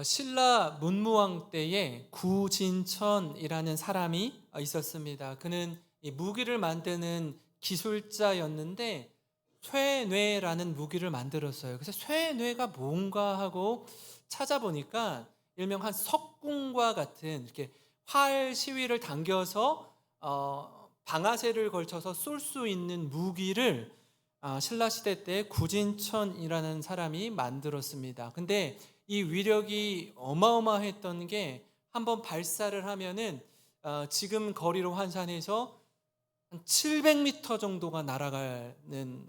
신라 문무왕 때에 구진천이라는 사람이 있었습니다. 그는 이 무기를 만드는 기술자였는데 쇠뇌라는 무기를 만들었어요. 그래서 쇠뇌가 뭔가 하고 찾아보니까 일명 한 석궁과 같은 이렇게 활 시위를 당겨서 방아쇠를 걸쳐서 쏠 수 있는 무기를 신라 시대 때 구진천이라는 사람이 만들었습니다. 근데 이 위력이 어마어마했던 게 한번 발사를 하면은 지금 거리로 환산해서 한 700m 정도가 날아가는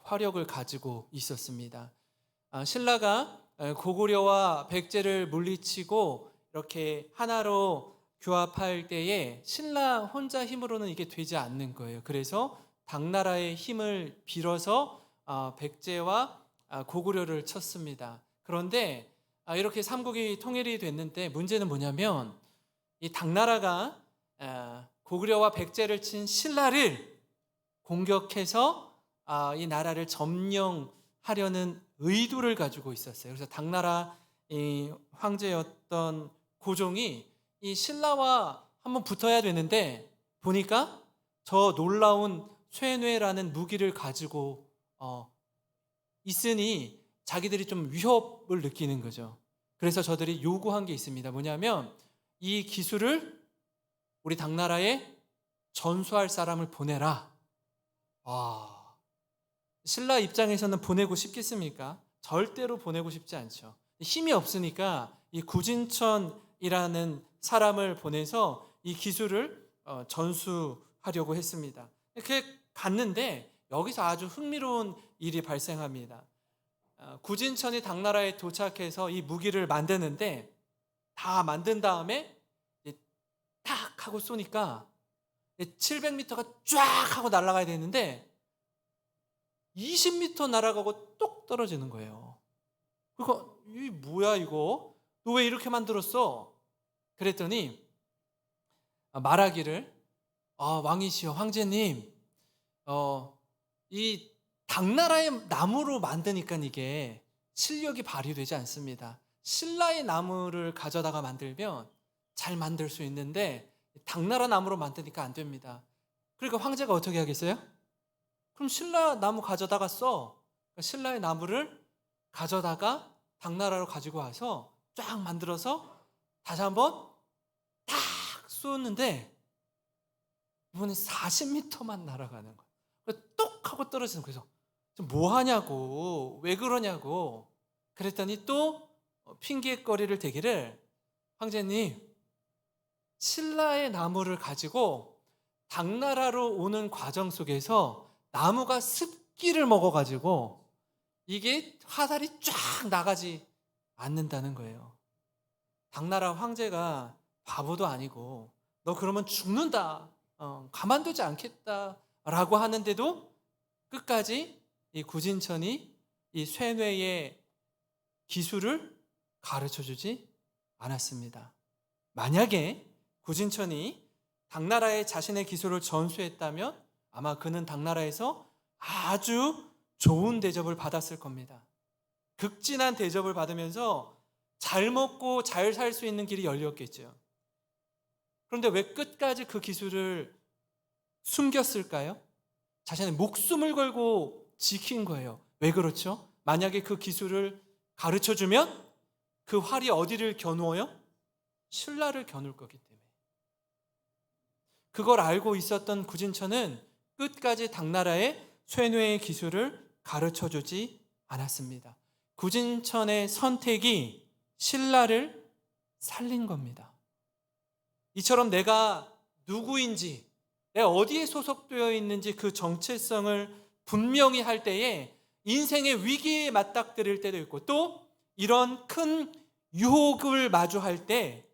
화력을 가지고 있었습니다. 신라가 고구려와 백제를 물리치고 이렇게 하나로 규합할 때에 신라 혼자 힘으로는 이게 되지 않는 거예요. 그래서 당나라의 힘을 빌어서 백제와 고구려를 쳤습니다. 그런데 이렇게 삼국이 통일이 됐는데 문제는 뭐냐면 이 당나라가 고구려와 백제를 친 신라를 공격해서 이 나라를 점령하려는 의도를 가지고 있었어요. 그래서 당나라 이 황제였던 고종이 이 신라와 한번 붙어야 되는데 보니까 저 놀라운 쇠뇌라는 무기를 가지고 있으니 자기들이 좀 위협을 느끼는 거죠. 그래서 저들이 요구한 게 있습니다. 뭐냐면 이 기술을 우리 당나라에 전수할 사람을 보내라. 와, 신라 입장에서는 보내고 싶겠습니까? 절대로 보내고 싶지 않죠. 힘이 없으니까 이 구진천이라는 사람을 보내서 이 기술을 전수하려고 했습니다. 이렇게 갔는데 여기서 아주 흥미로운 일이 발생합니다. 구진천이 당나라에 도착해서 이 무기를 만드는데 다 만든 다음에 탁 하고 쏘니까 700m가 쫙 하고 날아가야 되는데 20m 날아가고 똑 떨어지는 거예요. 그러니까 이 뭐야 이거? 너 왜 이렇게 만들었어? 그랬더니 말하기를 왕이시여 황제님 이 당나라의 나무로 만드니까 이게 실력이 발휘되지 않습니다. 신라의 나무를 가져다가 만들면 잘 만들 수 있는데 당나라 나무로 만드니까 안 됩니다. 그러니까 황제가 어떻게 하겠어요? 그럼 신라 나무 가져다가 써. 신라의 나무를 가져다가 당나라로 가지고 와서 쫙 만들어서 다시 한번 탁 쏘는데 이번엔 40m만 날아가는 거예요. 똑 하고 떨어지는 거예요. 그래서 뭐 하냐고, 왜 그러냐고. 그랬더니 또 핑계거리를 대기를 황제님, 신라의 나무를 가지고 당나라로 오는 과정 속에서 나무가 습기를 먹어가지고 이게 화살이 쫙 나가지 않는다는 거예요. 당나라 황제가 바보도 아니고 너 그러면 죽는다, 가만두지 않겠다라고 하는데도 끝까지 이 구진천이 이 쇠뇌의 기술을 가르쳐주지 않았습니다. 만약에 구진천이 당나라에 자신의 기술을 전수했다면 아마 그는 당나라에서 아주 좋은 대접을 받았을 겁니다. 극진한 대접을 받으면서 잘 먹고 잘 살 수 있는 길이 열렸겠죠. 그런데 왜 끝까지 그 기술을 숨겼을까요? 자신의 목숨을 걸고 지킨 거예요. 왜 그렇죠? 만약에 그 기술을 가르쳐주면 그 활이 어디를 겨누어요? 신라를 겨눌 거기 때문에. 그걸 알고 있었던 구진천은 끝까지 당나라의 쇠뇌의 기술을 가르쳐주지 않았습니다. 구진천의 선택이 신라를 살린 겁니다. 이처럼 내가 누구인지, 내가 어디에 소속되어 있는지 그 정체성을 분명히 할 때에 인생의 위기에 맞닥뜨릴 때도 있고 또 이런 큰 유혹을 마주할 때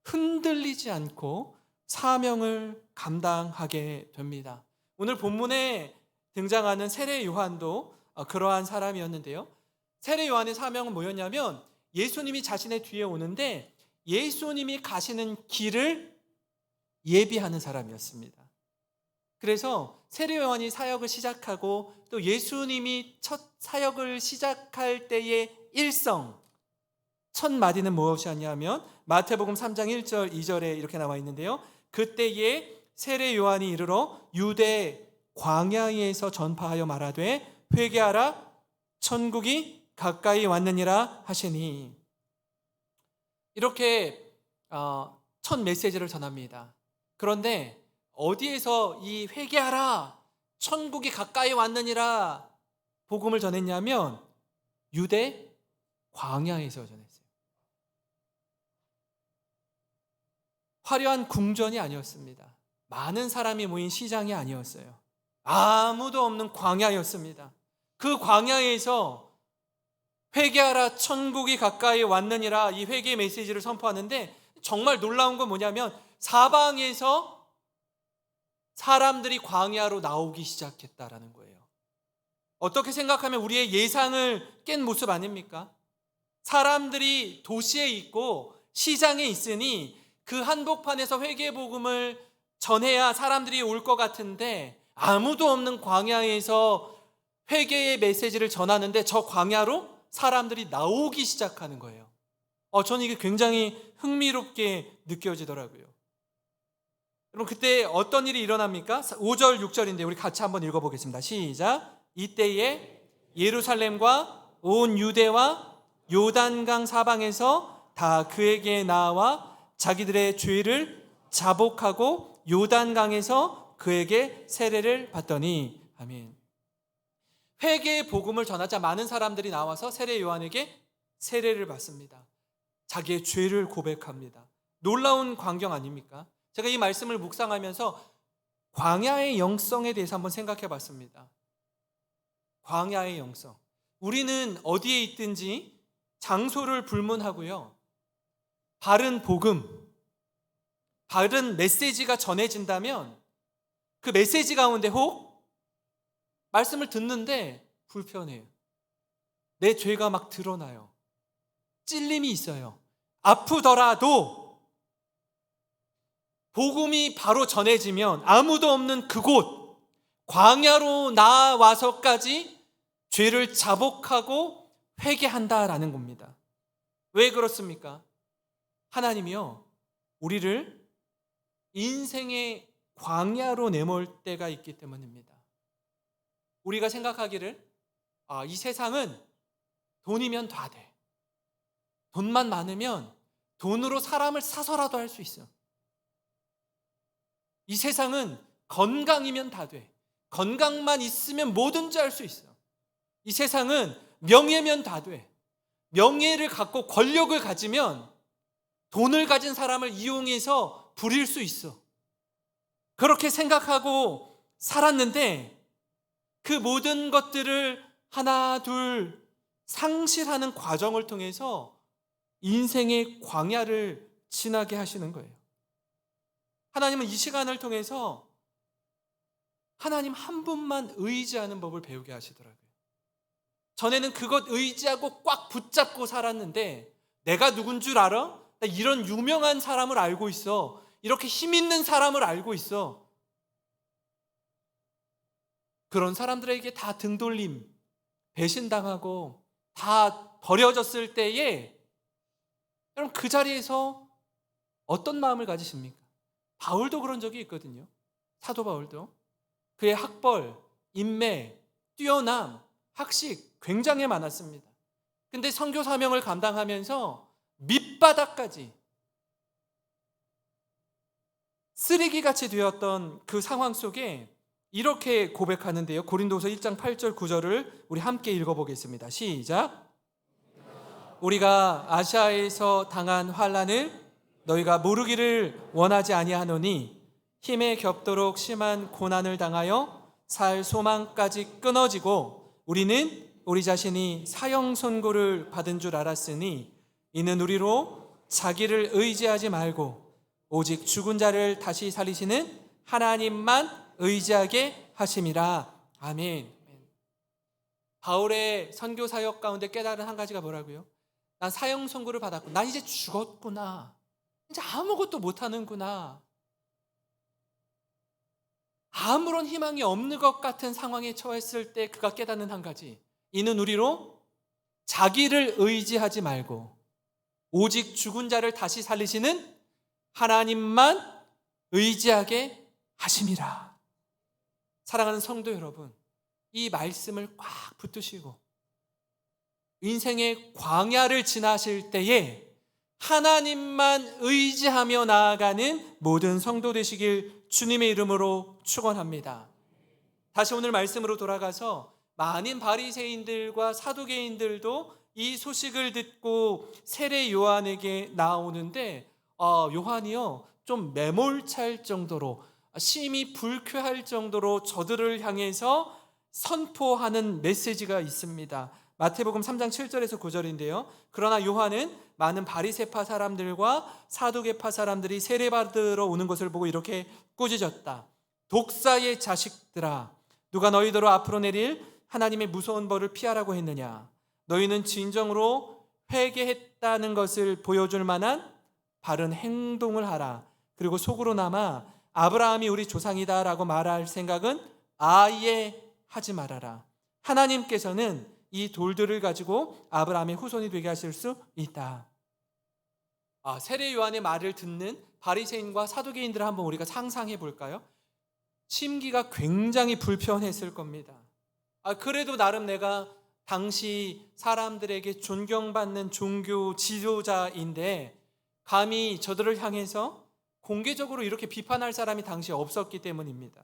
흔들리지 않고 사명을 감당하게 됩니다. 오늘 본문에 등장하는 세례 요한도 그러한 사람이었는데요. 세례 요한의 사명은 뭐였냐면 예수님이 자신의 뒤에 오는데 예수님이 가시는 길을 예비하는 사람이었습니다. 그래서 세례 요한이 사역을 시작하고 또 예수님이 첫 사역을 시작할 때의 일성, 첫 마디는 무엇이었냐면 마태복음 3장 1절 2절에 이렇게 나와 있는데요. 그때에 세례 요한이 이르러 유대 광야에서 전파하여 말하되 회개하라 천국이 가까이 왔느니라 하시니, 이렇게 첫 메시지를 전합니다. 그런데 어디에서 이 회개하라 천국이 가까이 왔느니라 복음을 전했냐면 유대 광야에서 전했어요. 화려한 궁전이 아니었습니다. 많은 사람이 모인 시장이 아니었어요. 아무도 없는 광야였습니다. 그 광야에서 회개하라 천국이 가까이 왔느니라 이 회개의 메시지를 선포하는데, 정말 놀라운 건 뭐냐면 사방에서 사람들이 광야로 나오기 시작했다라는 거예요. 어떻게 생각하면 우리의 예상을 깬 모습 아닙니까? 사람들이 도시에 있고 시장에 있으니 그 한복판에서 회개 복음을 전해야 사람들이 올 것 같은데, 아무도 없는 광야에서 회개의 메시지를 전하는데 저 광야로 사람들이 나오기 시작하는 거예요. 저는 이게 굉장히 흥미롭게 느껴지더라고요. 여러분, 그때 어떤 일이 일어납니까? 5절 6절인데 우리 같이 한번 읽어보겠습니다. 시작. 이때에 예루살렘과 온 유대와 요단강 사방에서 다 그에게 나와 자기들의 죄를 자복하고 요단강에서 그에게 세례를 받더니. 아멘. 회개의 복음을 전하자 많은 사람들이 나와서 세례 요한에게 세례를 받습니다. 자기의 죄를 고백합니다. 놀라운 광경 아닙니까? 제가 이 말씀을 묵상하면서 광야의 영성에 대해서 한번 생각해 봤습니다. 광야의 영성. 우리는 어디에 있든지 장소를 불문하고요, 바른 복음, 바른 메시지가 전해진다면 그 메시지 가운데 혹 말씀을 듣는데 불편해요. 내 죄가 막 드러나요. 찔림이 있어요. 아프더라도 복음이 바로 전해지면 아무도 없는 그곳 광야로 나와서까지 죄를 자복하고 회개한다라는 겁니다. 왜 그렇습니까? 하나님이요, 우리를 인생의 광야로 내몰 때가 있기 때문입니다. 우리가 생각하기를 이 세상은 돈이면 다 돼. 돈만 많으면 돈으로 사람을 사서라도 할 수 있어. 이 세상은 건강이면 다 돼. 건강만 있으면 뭐든지 할 수 있어. 이 세상은 명예면 다 돼. 명예를 갖고 권력을 가지면 돈을 가진 사람을 이용해서 부릴 수 있어. 그렇게 생각하고 살았는데 그 모든 것들을 하나 둘 상실하는 과정을 통해서 인생의 광야를 지나게 하시는 거예요. 하나님은 이 시간을 통해서 하나님 한 분만 의지하는 법을 배우게 하시더라고요. 전에는 그것 의지하고 꽉 붙잡고 살았는데, 내가 누군 줄 알아? 나 이런 유명한 사람을 알고 있어. 이렇게 힘 있는 사람을 알고 있어. 그런 사람들에게 다 등돌림, 배신당하고 다 버려졌을 때에 여러분, 그 자리에서 어떤 마음을 가지십니까? 바울도 그런 적이 있거든요. 사도 바울도. 그의 학벌, 인매, 뛰어남, 학식 굉장히 많았습니다. 근데 선교 사명을 감당하면서 밑바닥까지 쓰레기같이 되었던 그 상황 속에 이렇게 고백하는데요. 고린도서 1장 8절 9절을 우리 함께 읽어보겠습니다. 시작. 우리가 아시아에서 당한 환난을 너희가 모르기를 원하지 아니하노니 힘에 겹도록 심한 고난을 당하여 살 소망까지 끊어지고 우리는 우리 자신이 사형 선고를 받은 줄 알았으니 이는 우리로 자기를 의지하지 말고 오직 죽은 자를 다시 살리시는 하나님만 의지하게 하심이라. 아멘. 바울의 선교 사역 가운데 깨달은 한 가지가 뭐라고요? 난 사형 선고를 받았고 난 이제 죽었구나. 이제 아무것도 못하는구나. 아무런 희망이 없는 것 같은 상황에 처했을 때 그가 깨닫는 한 가지, 이는 우리로 자기를 의지하지 말고 오직 죽은 자를 다시 살리시는 하나님만 의지하게 하심이라. 사랑하는 성도 여러분, 이 말씀을 꽉 붙드시고 인생의 광야를 지나실 때에 하나님만 의지하며 나아가는 모든 성도 되시길 주님의 이름으로 축원합니다. 다시 오늘 말씀으로 돌아가서 많은 바리새인들과 사두개인들도 이 소식을 듣고 세례 요한에게 나오는데 요한이요 좀 매몰찰 정도로 심히 불쾌할 정도로 저들을 향해서 선포하는 메시지가 있습니다. 마태복음 3장 7절에서 9절인데요. 그러나 요한은 많은 바리새파 사람들과 사두개파 사람들이 세례받으러 오는 것을 보고 이렇게 꾸짖었다. 독사의 자식들아, 누가 너희더러 앞으로 내릴 하나님의 무서운 벌을 피하라고 했느냐? 너희는 진정으로 회개했다는 것을 보여줄 만한 바른 행동을 하라. 그리고 속으로나마 아브라함이 우리 조상이다라고 말할 생각은 아예 하지 말아라. 하나님께서는 이 돌들을 가지고 아브라함의 후손이 되게 하실 수 있다. 세례 요한의 말을 듣는 바리새인과 사두개인들을 한번 우리가 상상해 볼까요? 심기가 굉장히 불편했을 겁니다. 그래도 나름 내가 당시 사람들에게 존경받는 종교 지도자인데 감히 저들을 향해서 공개적으로 이렇게 비판할 사람이 당시에 없었기 때문입니다.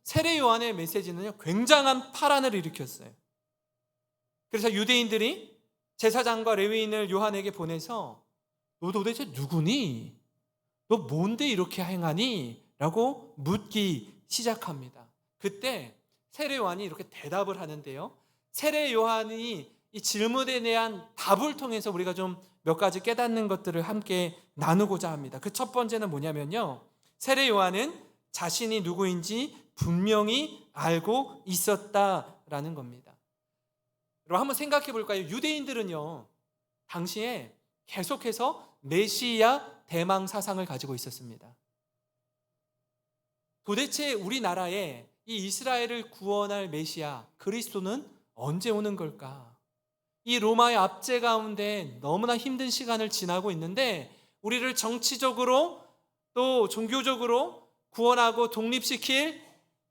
세례 요한의 메시지는요 굉장한 파란을 일으켰어요. 그래서 유대인들이 제사장과 레위인을 요한에게 보내서 너 도대체 누구니? 너 뭔데 이렇게 행하니? 라고 묻기 시작합니다. 그때 세례 요한이 이렇게 대답을 하는데요, 세례 요한이 이 질문에 대한 답을 통해서 우리가 좀 몇 가지 깨닫는 것들을 함께 나누고자 합니다. 그 첫 번째는 뭐냐면요, 세례 요한은 자신이 누구인지 분명히 알고 있었다라는 겁니다. 여러분 한번 생각해 볼까요? 유대인들은요 당시에 계속해서 메시아 대망 사상을 가지고 있었습니다. 도대체 우리나라에 이 이스라엘을 구원할 메시아 그리스도는 언제 오는 걸까? 이 로마의 압제 가운데 너무나 힘든 시간을 지나고 있는데 우리를 정치적으로 또 종교적으로 구원하고 독립시킬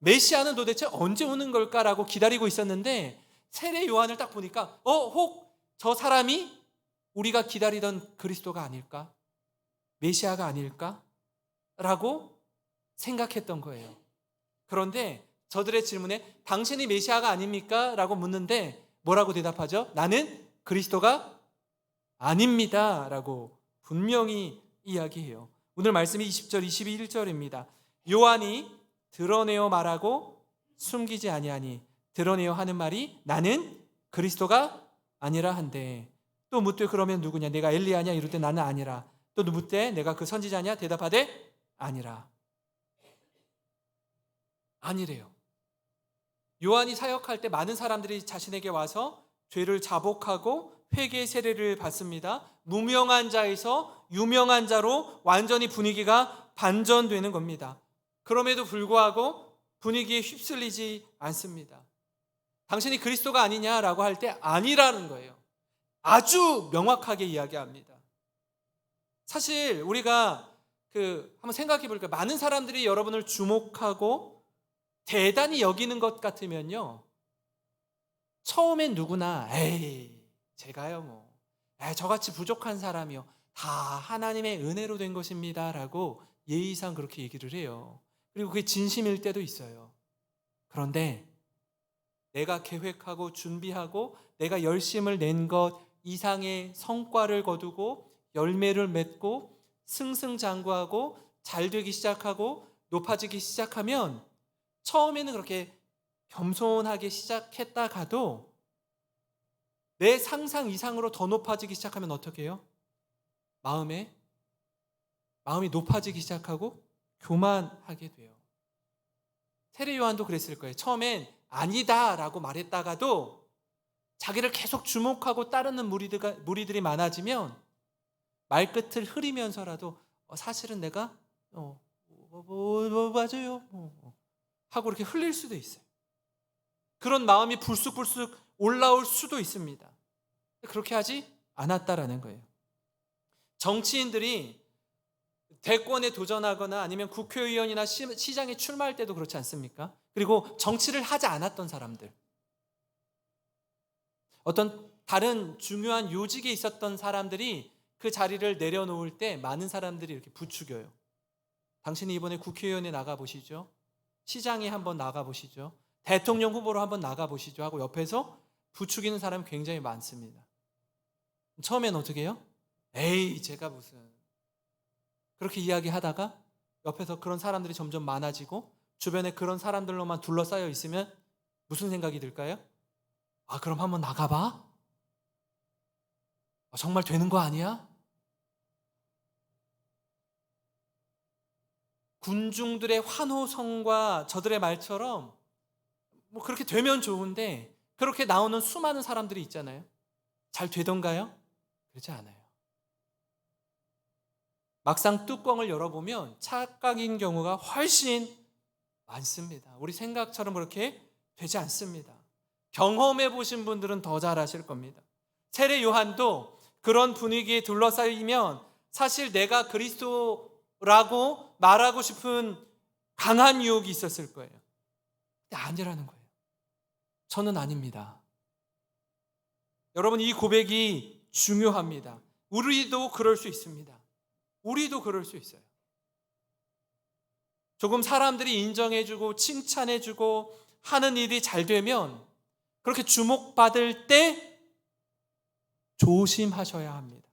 메시아는 도대체 언제 오는 걸까라고 기다리고 있었는데 세례 요한을 딱 보니까 혹 저 사람이 우리가 기다리던 그리스도가 아닐까? 메시아가 아닐까? 라고 생각했던 거예요. 그런데 저들의 질문에 당신이 메시아가 아닙니까? 라고 묻는데 뭐라고 대답하죠? 나는 그리스도가 아닙니다 라고 분명히 이야기해요. 오늘 말씀이 20절 21절입니다. 요한이 드러내어 말하고 숨기지 아니하니 드러내어 하는 말이 나는 그리스도가 아니라 한데, 또 묻되 그러면 누구냐? 내가 엘리야냐? 이럴 때 나는 아니라. 또 묻되 내가 그 선지자냐? 대답하되 아니라. 아니래요. 요한이 사역할 때 많은 사람들이 자신에게 와서 죄를 자복하고 회개 세례를 받습니다. 무명한 자에서 유명한 자로 완전히 분위기가 반전되는 겁니다. 그럼에도 불구하고 분위기에 휩쓸리지 않습니다. 당신이 그리스도가 아니냐라고 할 때 아니라는 거예요. 아주 명확하게 이야기합니다. 사실 우리가 한번 생각해 볼까요? 많은 사람들이 여러분을 주목하고 대단히 여기는 것 같으면요, 처음엔 누구나 에이 제가요 뭐 저같이 부족한 사람이요 다 하나님의 은혜로 된 것입니다 라고 예의상 그렇게 얘기를 해요. 그리고 그게 진심일 때도 있어요. 그런데 내가 계획하고 준비하고 내가 열심을 낸 것 이상의 성과를 거두고 열매를 맺고 승승장구하고 잘 되기 시작하고 높아지기 시작하면 처음에는 그렇게 겸손하게 시작했다가도 내 상상 이상으로 더 높아지기 시작하면 어떻게 해요? 마음이 높아지기 시작하고 교만하게 돼요. 세례 요한도 그랬을 거예요. 처음엔 아니다라고 말했다가도 자기를 계속 주목하고 따르는 무리들이 많아지면 말끝을 흐리면서라도 사실은 내가 맞아요 하고 이렇게 흘릴 수도 있어요. 그런 마음이 불쑥불쑥 올라올 수도 있습니다. 그렇게 하지 않았다라는 거예요. 정치인들이 대권에 도전하거나 아니면 국회의원이나 시장에 출마할 때도 그렇지 않습니까? 그리고 정치를 하지 않았던 사람들, 어떤 다른 중요한 요직에 있었던 사람들이 그 자리를 내려놓을 때 많은 사람들이 이렇게 부추겨요. 당신이 이번에 국회의원에 나가보시죠. 시장에 한번 나가보시죠. 대통령 후보로 한번 나가보시죠 하고 옆에서 부추기는 사람이 굉장히 많습니다. 처음엔 어떻게 해요? 에이, 제가 무슨, 그렇게 이야기하다가 옆에서 그런 사람들이 점점 많아지고 주변에 그런 사람들로만 둘러싸여 있으면 무슨 생각이 들까요? 아, 그럼 한번 나가봐? 정말 되는 거 아니야? 군중들의 환호성과 저들의 말처럼 뭐 그렇게 되면 좋은데 그렇게 나오는 수많은 사람들이 있잖아요. 잘 되던가요? 그렇지 않아요. 막상 뚜껑을 열어보면 착각인 경우가 훨씬 많습니다. 우리 생각처럼 그렇게 되지 않습니다. 경험해 보신 분들은 더 잘 아실 겁니다. 세례 요한도 그런 분위기에 둘러싸이면 사실 내가 그리스도라고 말하고 싶은 강한 유혹이 있었을 거예요. 근데 아니라는 거예요. 저는 아닙니다. 여러분, 이 고백이 중요합니다. 우리도 그럴 수 있습니다. 우리도 그럴 수 있어요. 조금 사람들이 인정해주고 칭찬해주고 하는 일이 잘 되면 그렇게 주목받을 때 조심하셔야 합니다.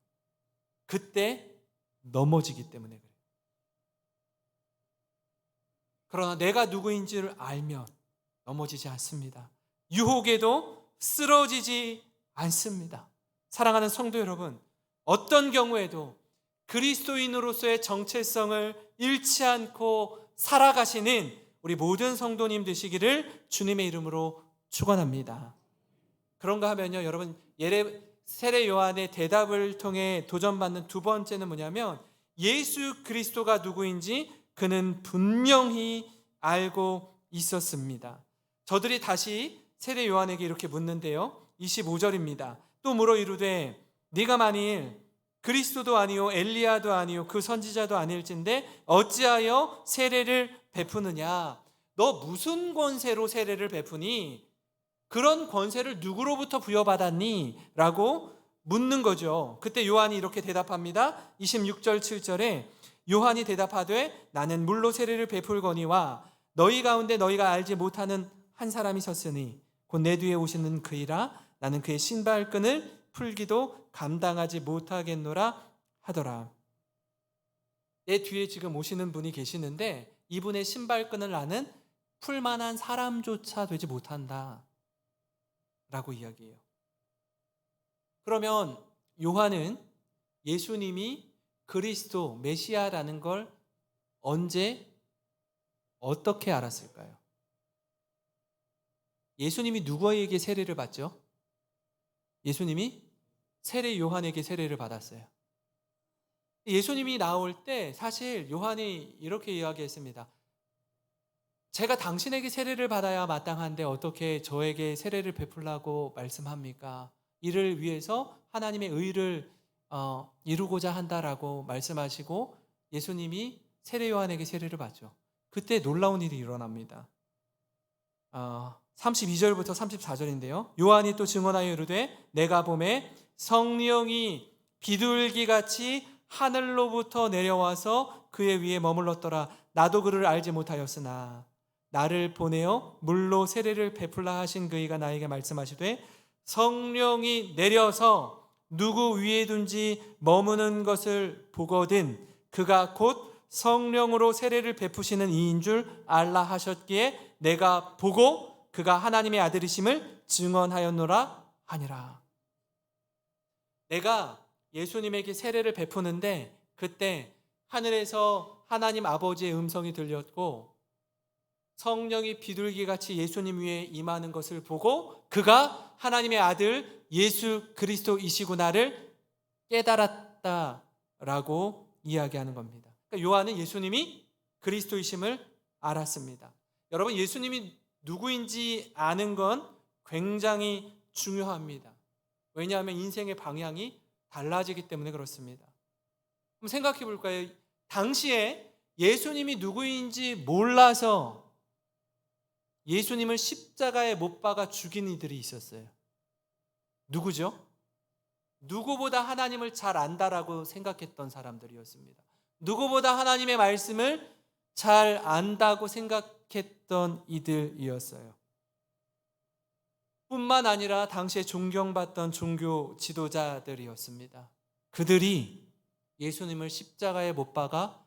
그때 넘어지기 때문에 그래요. 그러나 내가 누구인지를 알면 넘어지지 않습니다. 유혹에도 쓰러지지 않습니다. 사랑하는 성도 여러분, 어떤 경우에도 그리스도인으로서의 정체성을 잃지 않고 살아가시는 우리 모든 성도님 되시기를 주님의 이름으로 축원합니다. 그런가 하면요, 여러분, 세례 요한의 대답을 통해 도전받는 두 번째는 뭐냐면 예수 그리스도가 누구인지 그는 분명히 알고 있었습니다. 저들이 다시 세례 요한에게 이렇게 묻는데요, 25절입니다. 또 물어 이르되 네가 만일 그리스도도 아니요 엘리야도 아니요 그 선지자도 아닐진데 어찌하여 세례를 베푸느냐? 너 무슨 권세로 세례를 베푸니? 그런 권세를 누구로부터 부여받았니? 라고 묻는 거죠. 그때 요한이 이렇게 대답합니다. 26절 7절에 요한이 대답하되 나는 물로 세례를 베풀거니와 너희 가운데 너희가 알지 못하는 한 사람이 섰으니 곧 내 뒤에 오시는 그이라. 나는 그의 신발끈을 풀기도 감당하지 못하겠노라 하더라. 내 뒤에 지금 오시는 분이 계시는데 이분의 신발끈을 나는 풀만한 사람조차 되지 못한다 라고 이야기해요. 그러면 요한은 예수님이 그리스도 메시아라는 걸 언제 어떻게 알았을까요? 예수님이 누구에게 세례를 받죠? 예수님이 세례 요한에게 세례를 받았어요. 예수님이 나올 때 사실 요한이 이렇게 이야기했습니다. 제가 당신에게 세례를 받아야 마땅한데 어떻게 저에게 세례를 베풀라고 말씀합니까? 이를 위해서 하나님의 의를 이루고자 한다라고 말씀하시고 예수님이 세례 요한에게 세례를 받죠. 그때 놀라운 일이 일어납니다. 32절부터 34절인데요. 요한이 또 증언하여 이르되 내가 보매 성령이 비둘기같이 하늘로부터 내려와서 그의 위에 머물렀더라. 나도 그를 알지 못하였으나 나를 보내어 물로 세례를 베풀라 하신 그이가 나에게 말씀하시되 성령이 내려서 누구 위에든지 머무는 것을 보거든 그가 곧 성령으로 세례를 베푸시는 이인 줄 알라 하셨기에 내가 보고 그가 하나님의 아들이심을 증언하였노라 하니라. 내가 예수님에게 세례를 베푸는데 그때 하늘에서 하나님 아버지의 음성이 들렸고 성령이 비둘기같이 예수님 위에 임하는 것을 보고 그가 하나님의 아들 예수 그리스도이시구나를 깨달았다라고 이야기하는 겁니다. 그러니까 요한은 예수님이 그리스도이심을 알았습니다. 여러분, 예수님이 누구인지 아는 건 굉장히 중요합니다. 왜냐하면 인생의 방향이 달라지기 때문에 그렇습니다. 한번 생각해 볼까요? 당시에 예수님이 누구인지 몰라서 예수님을 십자가에 못 박아 죽인 이들이 있었어요. 누구죠? 누구보다 하나님을 잘 안다라고 생각했던 사람들이었습니다. 누구보다 하나님의 말씀을 잘 안다고 생각했던 이들이었어요. 뿐만 아니라 당시에 존경받던 종교 지도자들이었습니다. 그들이 예수님을 십자가에 못 박아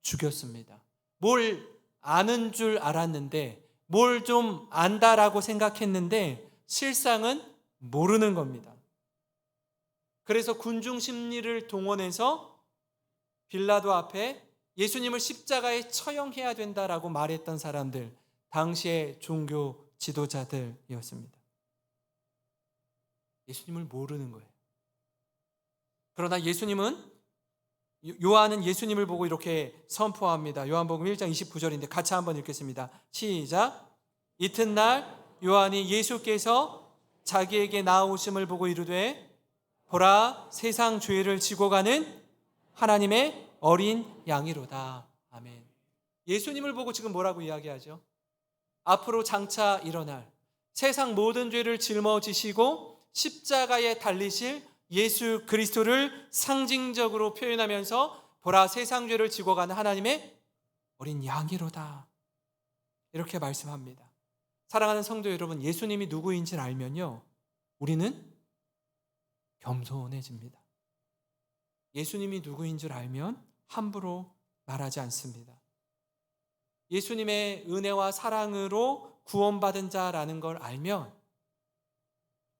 죽였습니다. 뭘 아는 줄 알았는데, 뭘 좀 안다라고 생각했는데 실상은 모르는 겁니다. 그래서 군중 심리를 동원해서 빌라도 앞에 예수님을 십자가에 처형해야 된다라고 말했던 사람들, 당시의 종교 지도자들이었습니다. 예수님을 모르는 거예요. 그러나 요한은 예수님을 보고 이렇게 선포합니다. 요한복음 1장 29절인데 같이 한번 읽겠습니다. 시작. 이튿날 요한이 예수께서 자기에게 나오심을 보고 이르되 보라, 세상 죄를 지고 가는 하나님의 어린 양이로다. 아멘. 예수님을 보고 지금 뭐라고 이야기하죠? 앞으로 장차 일어날 세상 모든 죄를 짊어지시고 십자가에 달리실 예수 그리스도를 상징적으로 표현하면서 보라, 세상 죄를 지고 가는 하나님의 어린 양이로다, 이렇게 말씀합니다. 사랑하는 성도 여러분, 예수님이 누구인지를 알면요, 우리는 겸손해집니다. 예수님이 누구인 줄 알면 함부로 말하지 않습니다. 예수님의 은혜와 사랑으로 구원받은 자라는 걸 알면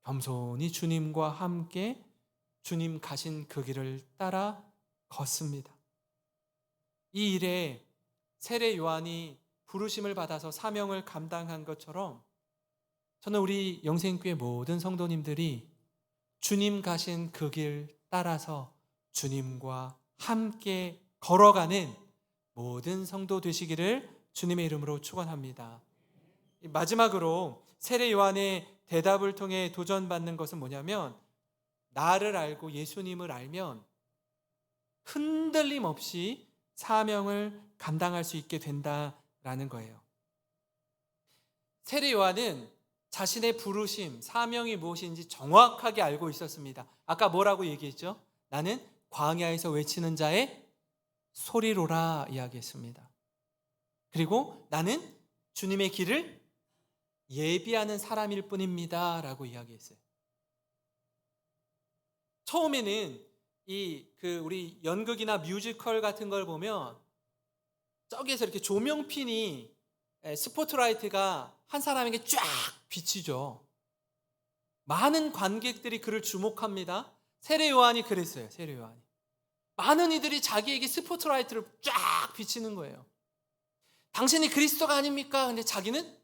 겸손히 주님과 함께 주님 가신 그 길을 따라 걷습니다. 이 일에 세례 요한이 부르심을 받아서 사명을 감당한 것처럼 저는 우리 영생교회 모든 성도님들이 주님 가신 그 길 따라서 주님과 함께 걸어가는 모든 성도 되시기를 주님의 이름으로 축원합니다. 마지막으로 세례 요한의 대답을 통해 도전받는 것은 뭐냐면, 나를 알고 예수님을 알면 흔들림 없이 사명을 감당할 수 있게 된다라는 거예요. 세례 요한은 자신의 부르심, 사명이 무엇인지 정확하게 알고 있었습니다. 아까 뭐라고 얘기했죠? 나는 광야에서 외치는 자의 소리로라 이야기했습니다. 그리고 나는 주님의 길을 예비하는 사람일 뿐입니다 라고 이야기했어요. 처음에는 우리 연극이나 뮤지컬 같은 걸 보면 저기에서 이렇게 조명핀이, 스포트라이트가 한 사람에게 쫙 비치죠. 많은 관객들이 그를 주목합니다. 세례 요한이 그랬어요. 세례 요한이 많은 이들이 자기에게 스포트라이트를 쫙 비치는 거예요. 당신이 그리스도가 아닙니까? 근데 자기는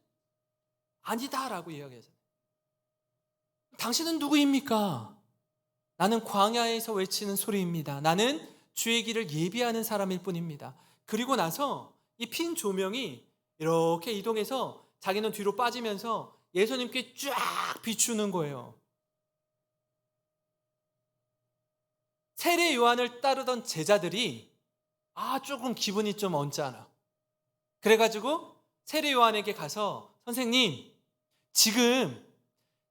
아니다라고 이야기하잖아요. 당신은 누구입니까? 나는 광야에서 외치는 소리입니다. 나는 주의 길을 예비하는 사람일 뿐입니다. 그리고 나서 이 핀 조명이 이렇게 이동해서 자기는 뒤로 빠지면서 예수님께 쫙 비추는 거예요. 세례 요한을 따르던 제자들이 조금 기분이 좀 언짢아. 그래가지고 세례 요한에게 가서, 선생님, 지금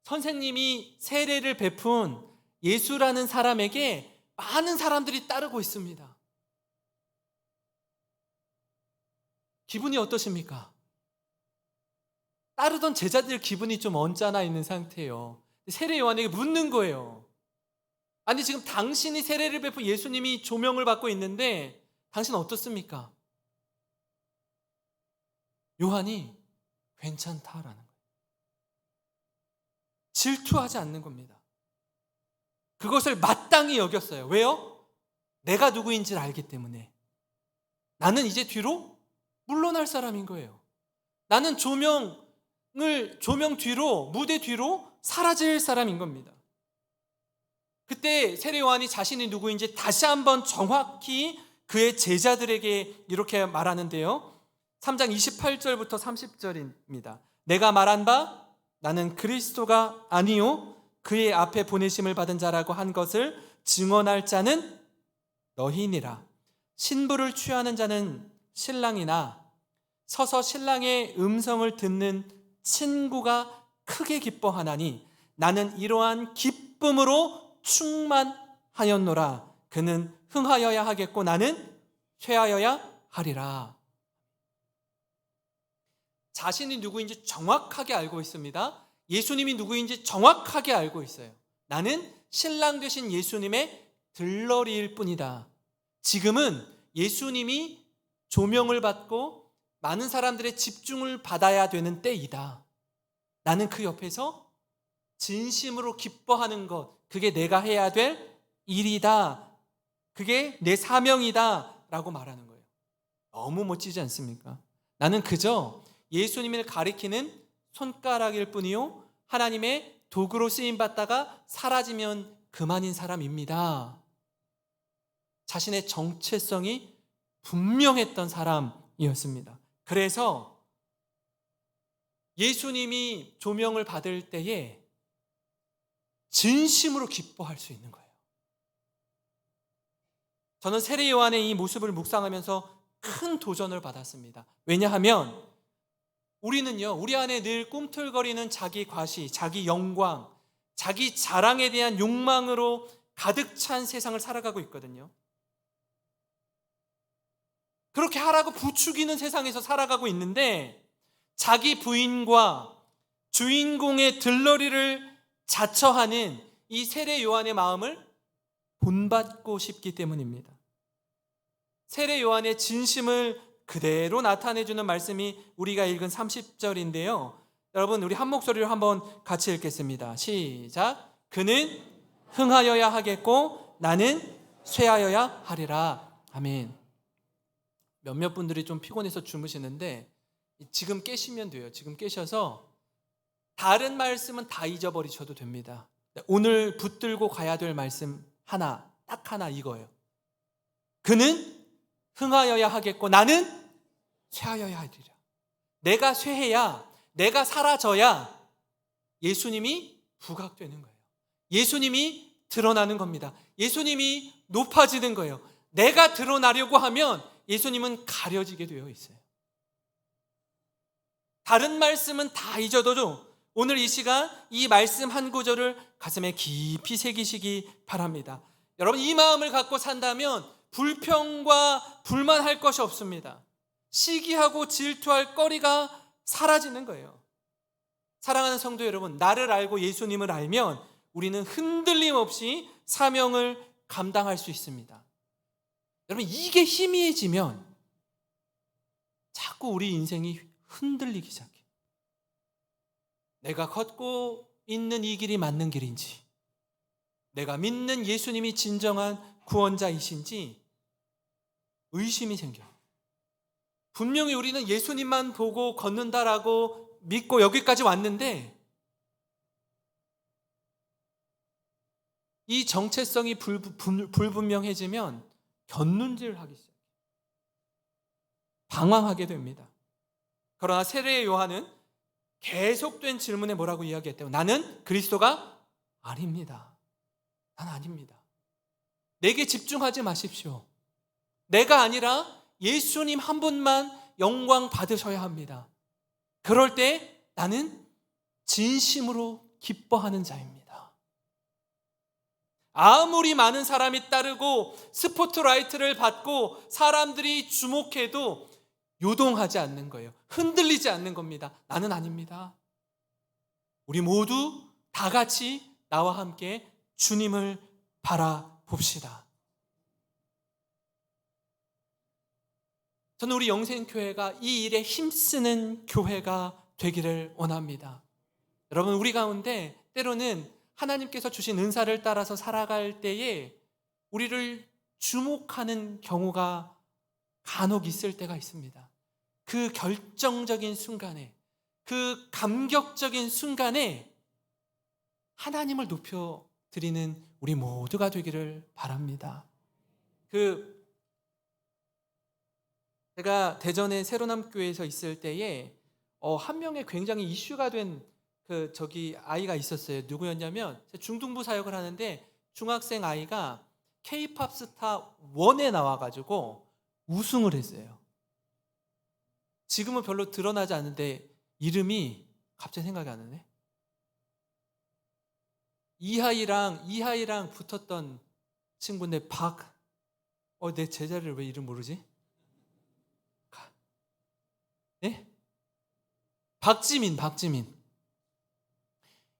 선생님이 세례를 베푼 예수라는 사람에게 많은 사람들이 따르고 있습니다. 기분이 어떠십니까? 따르던 제자들 기분이 좀 언짢아 있는 상태예요. 세례 요한에게 묻는 거예요. 아니, 지금 당신이 세례를 베푼 예수님이 조명을 받고 있는데 당신은 어떻습니까? 요한이 괜찮다라는 거예요. 질투하지 않는 겁니다. 그것을 마땅히 여겼어요. 왜요? 내가 누구인지를 알기 때문에. 나는 이제 뒤로 물러날 사람인 거예요. 나는 조명 뒤로, 무대 뒤로 사라질 사람인 겁니다. 그때 세례 요한이 자신이 누구인지 다시 한번 정확히 그의 제자들에게 이렇게 말하는데요. 3장 28절부터 30절입니다. 내가 말한 바 나는 그리스도가 아니요 그의 앞에 보내심을 받은 자라고 한 것을 증언할 자는 너희니라. 신부를 취하는 자는 신랑이나 서서 신랑의 음성을 듣는 친구가 크게 기뻐하나니 나는 이러한 기쁨으로 충만하였노라. 그는 흥하여야 하겠고 나는 쇠하여야 하리라. 자신이 누구인지 정확하게 알고 있습니다. 예수님이 누구인지 정확하게 알고 있어요. 나는 신랑 되신 예수님의 들러리일 뿐이다. 지금은 예수님이 조명을 받고 많은 사람들의 집중을 받아야 되는 때이다. 나는 그 옆에서 진심으로 기뻐하는 것, 그게 내가 해야 될 일이다. 그게 내 사명이다 라고 말하는 거예요. 너무 멋지지 않습니까? 나는 그저 예수님을 가리키는 손가락일 뿐이요 하나님의 도구로 쓰임받다가 사라지면 그만인 사람입니다. 자신의 정체성이 분명했던 사람이었습니다. 그래서 예수님이 조명을 받을 때에 진심으로 기뻐할 수 있는 거예요. 저는 세례 요한의 이 모습을 묵상하면서 큰 도전을 받았습니다. 왜냐하면 우리는요, 우리 안에 늘 꿈틀거리는 자기 과시, 자기 영광, 자기 자랑에 대한 욕망으로 가득 찬 세상을 살아가고 있거든요. 그렇게 하라고 부추기는 세상에서 살아가고 있는데 자기 부인과 주인공의 들러리를 자처하는 이 세례 요한의 마음을 본받고 싶기 때문입니다. 세례 요한의 진심을 그대로 나타내주는 말씀이 우리가 읽은 30절인데요. 여러분, 우리 한 목소리로 한번 같이 읽겠습니다. 시작. 그는 흥하여야 하겠고 나는 쇠하여야 하리라. 아멘. 몇몇 분들이 좀 피곤해서 주무시는데 지금 깨시면 돼요. 지금 깨셔서 다른 말씀은 다 잊어버리셔도 됩니다. 오늘 붙들고 가야 될 말씀 하나, 딱 하나 이거예요. 그는 흥하여야 하겠고 나는 쇠하여야 하리라. 내가 쇠해야, 내가 사라져야 예수님이 부각되는 거예요. 예수님이 드러나는 겁니다. 예수님이 높아지는 거예요. 내가 드러나려고 하면 예수님은 가려지게 되어 있어요. 다른 말씀은 다 잊어도 오늘 이 시간 이 말씀 한 구절을 가슴에 깊이 새기시기 바랍니다. 여러분, 이 마음을 갖고 산다면 불평과 불만할 것이 없습니다. 시기하고 질투할 거리가 사라지는 거예요. 사랑하는 성도 여러분, 나를 알고 예수님을 알면 우리는 흔들림 없이 사명을 감당할 수 있습니다. 여러분, 이게 희미해지면 자꾸 우리 인생이 흔들리기 시작해요. 내가 걷고 있는 이 길이 맞는 길인지, 내가 믿는 예수님이 진정한 구원자이신지 의심이 생겨요. 분명히 우리는 예수님만 보고 걷는다라고 믿고 여기까지 왔는데 이 정체성이 불분명해지면 곁눈질하기 시작해요. 방황하게 됩니다. 그러나 세례 요한은 계속된 질문에 뭐라고 이야기했대요? 나는 그리스도가 아닙니다. 난 아닙니다. 내게 집중하지 마십시오. 내가 아니라 예수님 한 분만 영광 받으셔야 합니다. 그럴 때 나는 진심으로 기뻐하는 자입니다. 아무리 많은 사람이 따르고 스포트라이트를 받고 사람들이 주목해도 요동하지 않는 거예요. 흔들리지 않는 겁니다. 나는 아닙니다. 우리 모두 다 같이 나와 함께 주님을 바라봅시다. 저는 우리 영생교회가 이 일에 힘쓰는 교회가 되기를 원합니다. 여러분, 우리 가운데 때로는 하나님께서 주신 은사를 따라서 살아갈 때에 우리를 주목하는 경우가 간혹 있을 때가 있습니다. 그 결정적인 순간에, 그 감격적인 순간에 하나님을 높여드리는 우리 모두가 되기를 바랍니다. 제가 대전의 새로남교회에서 있을 때에 한 명의 굉장히 이슈가 된 아이가 있었어요. 누구였냐면 중등부 사역을 하는데 중학생 아이가 K-팝 스타 1에 나와가지고 우승을 했어요. 지금은 별로 드러나지 않는데 이름이 갑자기 생각이 안 나네. 이하이랑 붙었던 친구인데 내 제자를 왜 이름 모르지? 네? 박지민.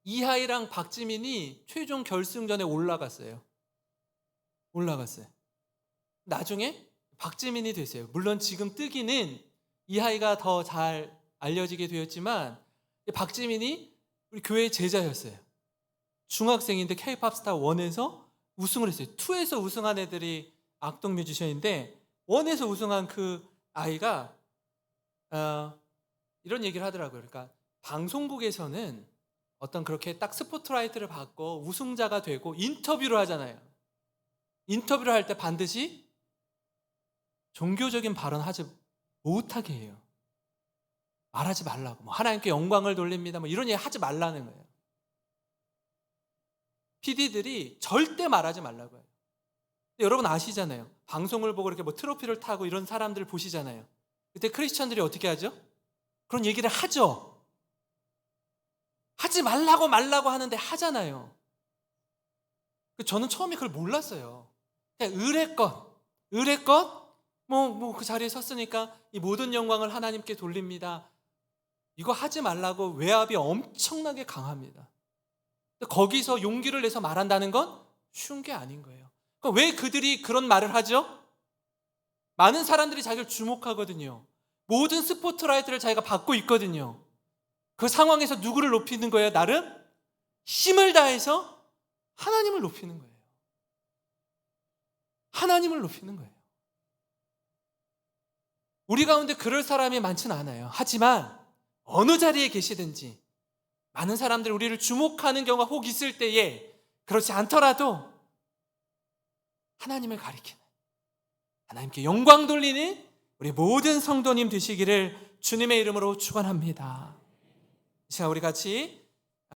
이하이랑 박지민이 최종 결승전에 올라갔어요. 나중에 박지민이 됐어요. 물론 지금 뜨기는 이하이가 더 잘 알려지게 되었지만 박지민이 우리 교회의 제자였어요. 중학생인데 K-팝 스타 1에서 우승을 했어요. 2에서 우승한 애들이 악동 뮤지션인데 1에서 우승한 그 아이가 이런 얘기를 하더라고요. 그러니까 방송국에서는 어떤 그렇게 딱 스포트라이트를 받고 우승자가 되고 인터뷰를 하잖아요. 인터뷰를 할 때 반드시 종교적인 발언하지 못하게 해요. 말하지 말라고. 뭐 하나님께 영광을 돌립니다. 뭐 이런 얘기 하지 말라는 거예요. PD들이 절대 말하지 말라고 해요. 근데 여러분 아시잖아요. 방송을 보고 이렇게 뭐 트로피를 타고 이런 사람들을 보시잖아요. 그때 크리스천들이 어떻게 하죠? 그런 얘기를 하죠. 하지 말라고 하는데 하잖아요. 저는 처음에 그걸 몰랐어요. 그냥 의뢰껏 그 자리에 섰으니까 이 모든 영광을 하나님께 돌립니다. 이거 하지 말라고 외압이 엄청나게 강합니다. 거기서 용기를 내서 말한다는 건 쉬운 게 아닌 거예요. 그럼 왜 그들이 그런 말을 하죠? 많은 사람들이 자기를 주목하거든요. 모든 스포트라이트를 자기가 받고 있거든요. 그 상황에서 누구를 높이는 거예요? 나름 힘을 다해서 하나님을 높이는 거예요. 하나님을 높이는 거예요. 우리 가운데 그럴 사람이 많지는 않아요. 하지만 어느 자리에 계시든지 많은 사람들이 우리를 주목하는 경우가 혹 있을 때에 그렇지 않더라도 하나님을 가리키는, 하나님께 영광 돌리는 우리 모든 성도님 되시기를 주님의 이름으로 축원합니다. 이 시간 우리 같이